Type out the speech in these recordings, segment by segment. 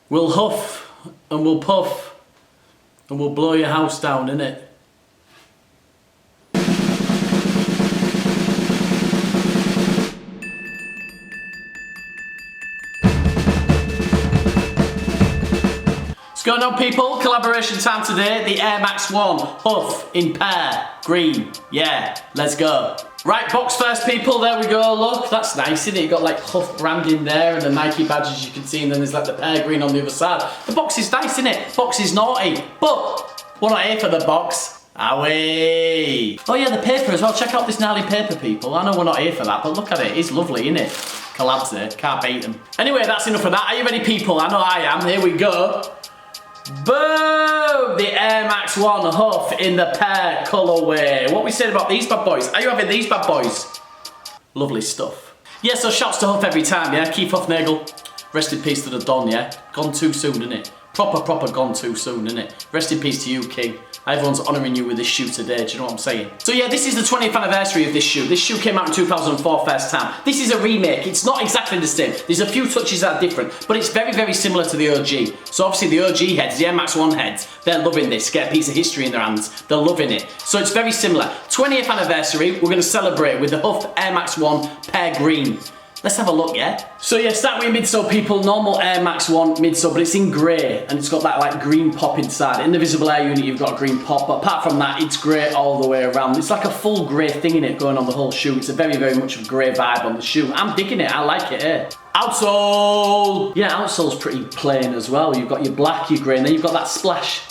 We'll huff and we'll puff and we'll blow your house down, innit? What's going on, people? Collaboration time today. The Air Max 1 HUF in pear green. Yeah, let's go. Right, box first, people. There we go. Look, that's nice, isn't it? You got like HUF branding there and the Nike badges you can see, and then there's like the pear green on the other side. The box is nice, isn't it? Box is naughty, but we're not here for the box, are we? Oh yeah, the paper as well. Check out this gnarly paper, people. I know we're not here for that, but look at it. It's lovely, isn't it? Collabs there. Can't beat them. Anyway, that's enough of that. Are you ready, people? I know I am. Here we go. Boom! The Air Max 1 HUF in the pear colourway. What we said about these bad boys? Are you having these bad boys? Lovely stuff. Yeah, so shouts to HUF every time, yeah? Keep Hufnagel. Rest in peace to the Don, yeah? Gone too soon, innit? Proper gone too soon, innit? Rest in peace to you, King. Everyone's honouring you with this shoe today, do you know what I'm saying? So yeah, this is the 20th anniversary of this shoe. This shoe came out in 2004 first time. This is a remake. It's not exactly the same. There's a few touches that are different, but it's very similar to the OG. So obviously the OG heads, the Air Max 1 heads, they're loving this. Get a piece of history in their hands. They're loving it. So it's very similar. 20th anniversary, we're going to celebrate with the HUF Air Max 1 pear green. Let's have a look, yeah? So yeah, start with midsole, people. Normal Air Max 1 midsole, but it's in grey, and it's got that like green pop inside. In the visible air unit, you've got a green pop, but apart from that, it's grey all the way around. It's like a full grey thing in it going on the whole shoe. It's a very much of a grey vibe on the shoe. I'm digging it, I like it, eh? Outsole! Yeah, outsole's pretty plain as well. You've got your black, your grey, and then you've got that splash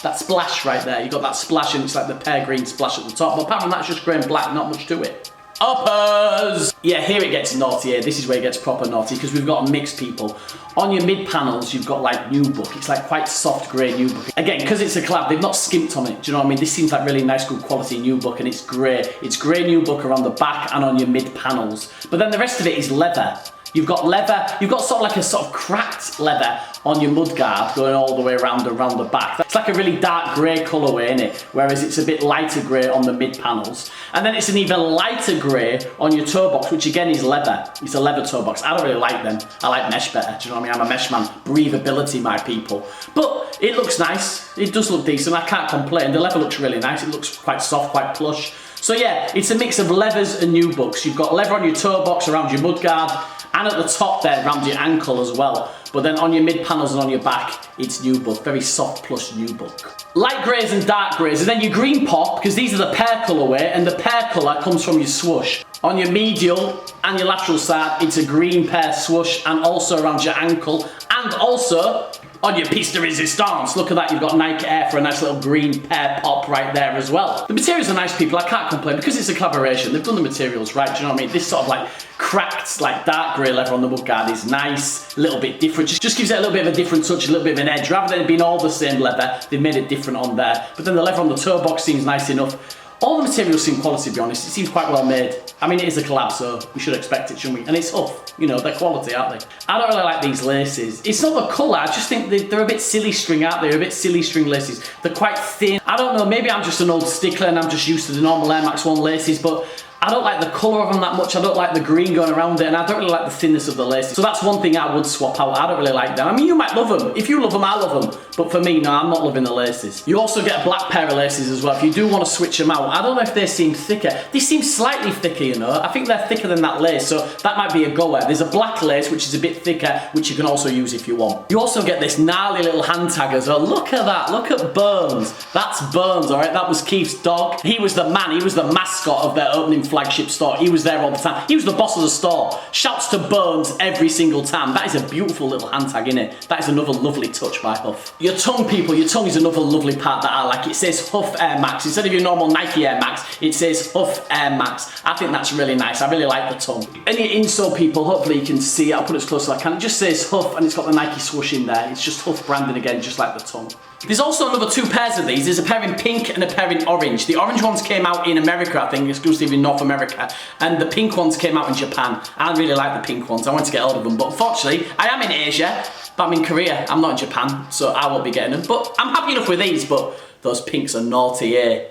right there. You've got that splash, and it's like the pear green splash at the top. But apart from that, it's just grey and black, not much to it. Uppers! Yeah, here it gets naughty. Here. This is where it gets proper naughty because we've got to mix, people. On your mid panels, you've got like nubuck. It's like quite soft grey nubuck. Again, because it's a collab, they've not skimped on it. Do you know what I mean? This seems like really nice, good quality nubuck, and it's grey. It's grey nubuck around the back and on your mid panels. But then the rest of it is leather. You've got leather, you've got sort of like a sort of cracked leather on your mudguard going all the way around the back. It's like a really dark grey colourway, innit? Whereas it's a bit lighter grey on the mid panels. And then it's an even lighter grey on your toe box, which again is leather. It's a leather toe box. I don't really like them. I like mesh better. Do you know what I mean? I'm a mesh man. Breathability, my people. But it looks nice. It does look decent. I can't complain. The leather looks really nice. It looks quite soft, quite plush. So yeah, it's a mix of leathers and nubucks. You've got leather on your toe box around your mudguard, and at the top there around your ankle as well. But then on your mid panels and on your back, it's nubuck, very soft plush nubuck. Light greys and dark greys, and then your green pop, because these are the pear colourway, and the pear colour comes from your swoosh. On your medial and your lateral side, it's a green pear swoosh, and also around your ankle, and also on your piece de resistance. Look at that, you've got Nike Air for a nice little green pear pop right there as well. The materials are nice, people, I can't complain, because it's a collaboration, they've done the materials right, do you know what I mean? This sort of like cracked, like dark grey leather on the mudguard is nice, a little bit different, just gives it a little bit of a different touch, a little bit of an edge. Rather than it being all the same leather, they've made it different on there. But then the leather on the toe box seems nice enough. All the materials seem quality, to be honest. It seems quite well made. I mean, it is a collab, so we should expect it, shouldn't we? And it's HUF. You know, they're quality, aren't they? I don't really like these laces. It's not the colour, I just think they're a bit silly string, aren't they? They're a bit silly string laces. They're quite thin. I don't know, maybe I'm just an old stickler and I'm just used to the normal Air Max 1 laces, but I don't like the colour of them that much. I don't like the green going around it, and I don't really like the thinness of the laces. So that's one thing I would swap out. I don't really like them. I mean, you might love them. If you love them, I love them. But for me, no, I'm not loving the laces. You also get a black pair of laces as well if you do want to switch them out. I don't know if they seem thicker. They seem slightly thicker, you know. I think they're thicker than that lace, so that might be a goer. There's a black lace, which is a bit thicker, which you can also use if you want. You also get this gnarly little hand tag as well. Look at that. Look at Burns. That's Burns, all right? That was Keith's dog. He was the man. He was the mascot of their opening flagship store. He was there all the time. He was the boss of the store. Shouts to Burns every single time. That is a beautiful little hand tag, innit? That is another lovely touch by HUF. Your tongue, people, your tongue is another lovely part that I like. It says HUF Air Max. Instead of your normal Nike Air Max, it says HUF Air Max. I think that's really nice. I really like the tongue. And your insole, people, hopefully you can see it. I'll put it as close as I can. It just says HUF and it's got the Nike swoosh in there. It's just HUF branding again, just like the tongue. There's also another two pairs of these. There's a pair in pink and a pair in orange. The orange ones came out in America, I think, exclusively in North America. And the pink ones came out in Japan. I really like the pink ones. I want to get hold of them. But unfortunately, I am in Asia, but I'm in Korea. I'm not in Japan, so I won't be getting them. But I'm happy enough with these, but those pinks are naughty, eh?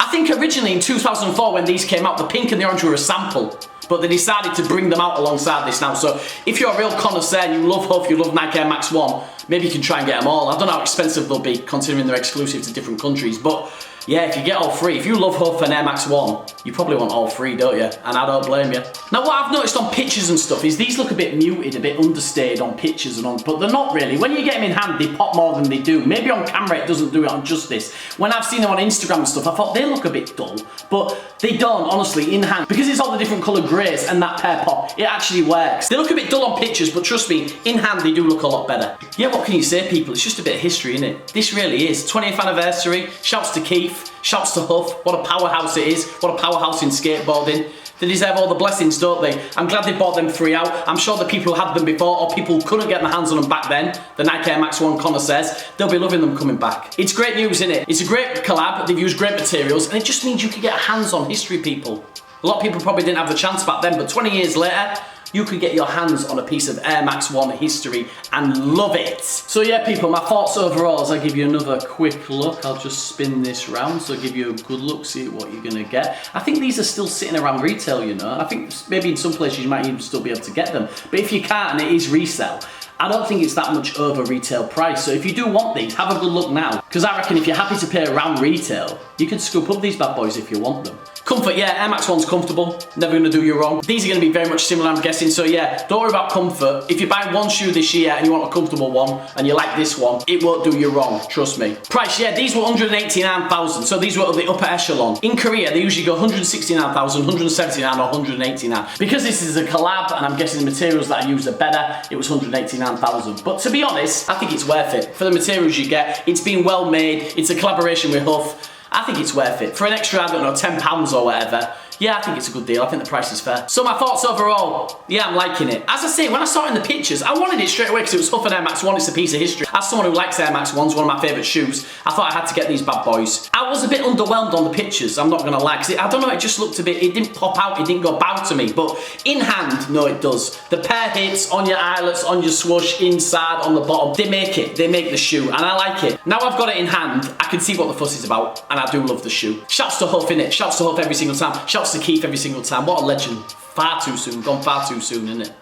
I think originally in 2004 when these came out, the pink and the orange were a sample. But they decided to bring them out alongside this now. So if you're a real connoisseur and you love HUF, you love Nike Air Max 1, Maybe you can try and get them all. I don't know how expensive they'll be considering they're exclusive to different countries, but yeah, if you get all three, if you love HUF and Air Max 1, you probably want all three, don't you? And I don't blame you. Now what I've noticed on pictures and stuff is these look a bit muted, a bit understated on pictures and on, but they're not really. When you get them in hand, they pop more than they do. Maybe on camera it doesn't do it on justice. When I've seen them on Instagram and stuff, I thought they look a bit dull, but they don't, honestly, in hand. Because it's all the different coloured greys and that pair pop, it actually works. They look a bit dull on pictures, but trust me, in hand they do look a lot better. Yeah, what can you say, people? It's just a bit of history, innit? This really is. 20th anniversary, shouts to Keith. Shouts to HUF, what a powerhouse it is, what a powerhouse in skateboarding. They deserve all the blessings, don't they? I'm glad they bought them 3 out. I'm sure the people who had them before or people who couldn't get their hands on them back then, the Nike Air Max 1 connoisseurs, they'll be loving them coming back. It's great news, isn't it? It's a great collab, they've used great materials, and it just means you can get hands on history, people. A lot of people probably didn't have the chance back then, but 20 years later, you could get your hands on a piece of Air Max 1 history and love it. So yeah, people, my thoughts overall as I give you another quick look. I'll just spin this round so I'll give you a good look, see what you're gonna get. I think these are still sitting around retail, you know. I think maybe in some places you might even still be able to get them. But if you can't and it is resell, I don't think it's that much over retail price. So if you do want these, have a good look now. Because I reckon if you're happy to pay around retail, you can scoop up these bad boys if you want them. Comfort, yeah, Air Max 1's comfortable, never gonna do you wrong. These are gonna be very much similar, I'm guessing, so yeah, don't worry about comfort. If you buy one shoe this year and you want a comfortable one, and you like this one, it won't do you wrong, trust me. Price, yeah, these were 189,000, so these were at the upper echelon. In Korea, they usually go 169,000, 179 or 189. Because this is a collab, and I'm guessing the materials that I used are better, it was 189,000. But to be honest, I think it's worth it. For the materials you get, it's been well made, it's a collaboration with HUF. I think it's worth it. For an extra, I don't know, £10 or whatever, yeah, I think it's a good deal. I think the price is fair. So my thoughts overall, yeah, I'm liking it. As I say, when I saw it in the pictures, I wanted it straight away because it was HUF and Air Max 1, it's a piece of history. As someone who likes Air Max 1s, one of my favourite shoes, I thought I had to get these bad boys. I was a bit underwhelmed on the pictures, I'm not gonna lie, because I don't know, it just looked a bit, it didn't pop out, it didn't go bow to me, but in hand, no it does. The pair hits on your eyelets, on your swoosh, inside, on the bottom, they make the shoe, and I like it. Now I've got it in hand, I can see what the fuss is about, and I do love the shoe. Shouts to HUF, innit? Shouts to HUF every single time. Shouts to Keith every single time. What a legend. Far too soon. Gone far too soon, innit?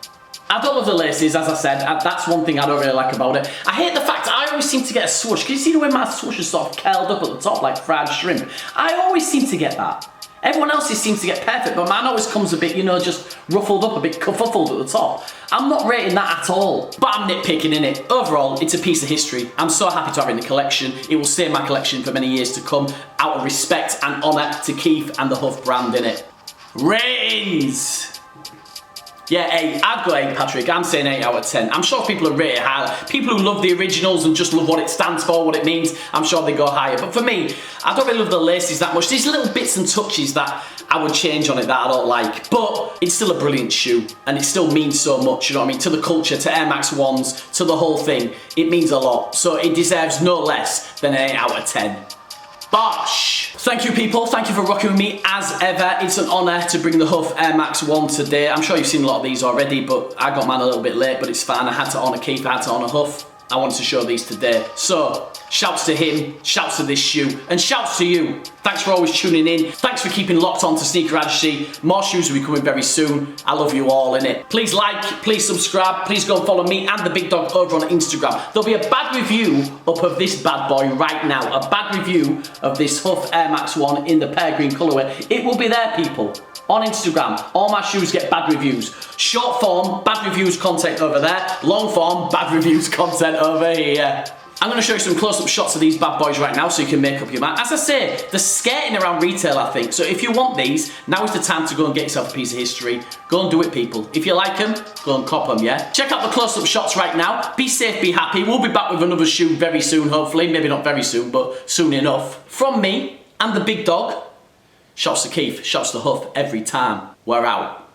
I don't love the laces, as I said. That's one thing I don't really like about it. I hate the fact I always seem to get a swoosh. Can you see the way my swoosh is sort of curled up at the top like fried shrimp? I always seem to get that. Everyone else's seems to get perfect, but mine always comes a bit, you know, just ruffled up, a bit kerfuffled at the top. I'm not rating that at all, but I'm nitpicking in it. Overall, it's a piece of history. I'm so happy to have it in the collection. It will stay in my collection for many years to come, out of respect and honour to Keith and the HUF brand in it. Ratings! Yeah, 8. I'd go 8, Patrick. I'm saying 8 out of 10. I'm sure people are rated higher. People who love the originals and just love what it stands for, what it means, I'm sure they go higher. But for me, I don't really love the laces that much. These little bits and touches that I would change on it that I don't like. But it's still a brilliant shoe, and it still means so much, you know what I mean? To the culture, to Air Max 1s, to the whole thing. It means a lot. So it deserves no less than an 8 out of 10. Bosh! Thank you, people. Thank you for rocking with me as ever. It's an honour to bring the HUF Air Max 1 today. I'm sure you've seen a lot of these already, but I got mine a little bit late, but it's fine. I had to honour Keith, I had to honour HUF. I wanted to show these today. So, shouts to him, shouts to this shoe, and shouts to you. Thanks for always tuning in. Thanks for keeping locked on to Sneaker.Ajeossi. More shoes will be coming very soon. I love you all, innit? Please like, please subscribe, please go and follow me and the big dog over on Instagram. There'll be a bad review up of this bad boy right now. A bad review of this HUF Air Max 1 in the pear green colourway. It will be there, people. On Instagram, all my shoes get bad reviews. Short form, bad reviews content over there. Long form, bad reviews content over here. I'm going to show you some close-up shots of these bad boys right now so you can make up your mind. As I say, they're skating around retail, I think. So if you want these, now is the time to go and get yourself a piece of history. Go and do it, people. If you like them, go and cop them, yeah? Check out the close-up shots right now. Be safe, be happy. We'll be back with another shoe very soon, hopefully. Maybe not very soon, but soon enough. From me and the big dog, shouts to Keith, shouts to HUF every time. We're out.